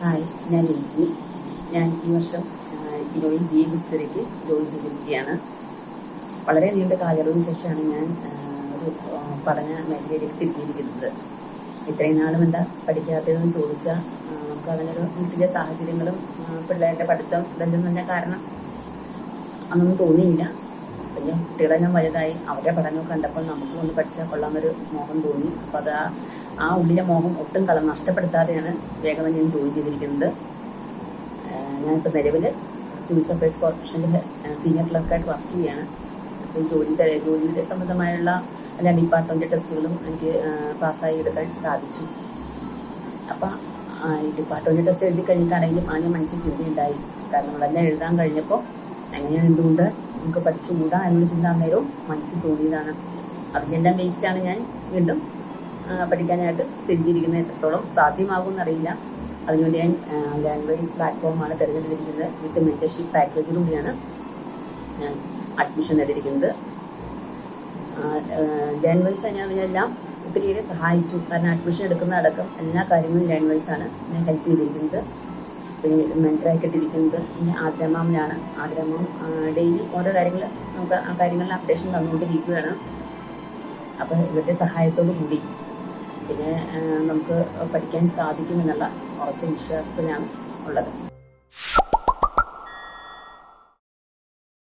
Hi, ഞാൻ രഞ്ജിനി. ഞാൻ ഈ വർഷം ഇഗ്നോയിൽ BA ഹിസ്റ്ററിക്ക് ജോയിൻ ചെയ്തിരിക്കുകയാണ്. വളരെ നീണ്ട കാലയളവിന് ശേഷമാണ് ഞാൻ ഒരു പഠന മേഖലയിലേക്ക് തിരിഞ്ഞിരിക്കുന്നത്. ഇത്രയും നാളും എന്താ പഠിക്കാത്തതെന്ന് ചോദിച്ചാൽ നമുക്ക് അതിനൊരു വീട്ടിലെ സാഹചര്യങ്ങളും പിള്ളേരുടെ പഠിത്തം ഇതെല്ലാം തന്നെ കാരണം അതൊന്നും തോന്നിയില്ല. പിന്നെ കുട്ടികളെല്ലാം വലുതായി അവരുടെ പഠനം കണ്ടപ്പോൾ നമുക്കും ഒന്ന് പഠിച്ചാൽ കൊള്ളാമെന്നൊരു മോഹം തോന്നി. അപ്പോൾ അത് ആ ഉള്ളിലെ മോഹം ഒട്ടും നഷ്ടപ്പെടുത്താതെയാണ് വേഗം ഞാൻ ജോയിൻ ചെയ്തിരിക്കുന്നത്. ഞാനിപ്പോൾ നിലവിൽ സിവിൽ സപ്ലൈസ് കോർപ്പറേഷൻ്റെ സീനിയർ ക്ലർക്കായിട്ട് വർക്ക് ചെയ്യുകയാണ്. അപ്പോൾ ജോലിയുടെ സംബന്ധമായുള്ള എല്ലാ ഡിപ്പാർട്ട്മെൻറ്റ് ടെസ്റ്റുകളും എനിക്ക് പാസ്സായി എടുക്കാൻ സാധിച്ചു. അപ്പം ഈ ഡിപ്പാർട്ട്മെൻറ്റ് ടെസ്റ്റ് എഴുതി കഴിഞ്ഞിട്ടാണെങ്കിലും ആദ്യം മനസ്സിൽ ചിന്തയുണ്ടായി. കാരണം നമ്മളെല്ലാം എഴുതാൻ കഴിഞ്ഞപ്പോൾ എങ്ങനെയാണ് എന്തുകൊണ്ട് നമുക്ക് പഠിച്ചുകൂടാ എന്നൊരു ചിന്ത അന്നേരവും മനസ്സിൽ തോന്നിയതാണ്. അതിനെല്ലാം ബേസിലാണ് ഞാൻ വീണ്ടും പഠിക്കാനായിട്ട് തിരിഞ്ഞിരിക്കുന്നത്. എത്രത്തോളം സാധ്യമാകുമെന്നറിയില്ല. അതിനുവേണ്ടി ഞാൻ ലാംഗ്വേജ് പ്ലാറ്റ്ഫോമാണ് തിരഞ്ഞെടുത്തിരിക്കുന്നത്. വിത്ത് മെന്റർഷിപ്പ് പാക്കേജിലൂടെയാണ് ഞാൻ അഡ്മിഷൻ നേടിയിരിക്കുന്നത്. ലാംഗ്വേജ് അതിനെല്ലാം ഒത്തിരിയേറെ സഹായിച്ചു. കാരണം അഡ്മിഷൻ എടുക്കുന്ന അടക്കം എല്ലാ കാര്യങ്ങളും ലാംഗ്വേജാണ് ഞാൻ ഹെൽപ്പ് ചെയ്തിരിക്കുന്നത്. പിന്നെ മെൻറ്ററായിട്ടിരിക്കുന്നത് പിന്നെ ആതിരമാമിനാണ്. ആതിരമാം ഡെയിലി ഓരോ കാര്യങ്ങൾ നമുക്ക് ആ കാര്യങ്ങളിൽ അപ്ഡേഷൻ തന്നുകൊണ്ടിരിക്കുകയാണ്. അപ്പോൾ ഇവരുടെ സഹായത്തോടു കൂടി പിന്നെ നമുക്ക് പഠിക്കാൻ സാധിക്കുമെന്നുള്ള ഉറച്ച വിശ്വാസത്തിലാണ് ഉള്ളത്.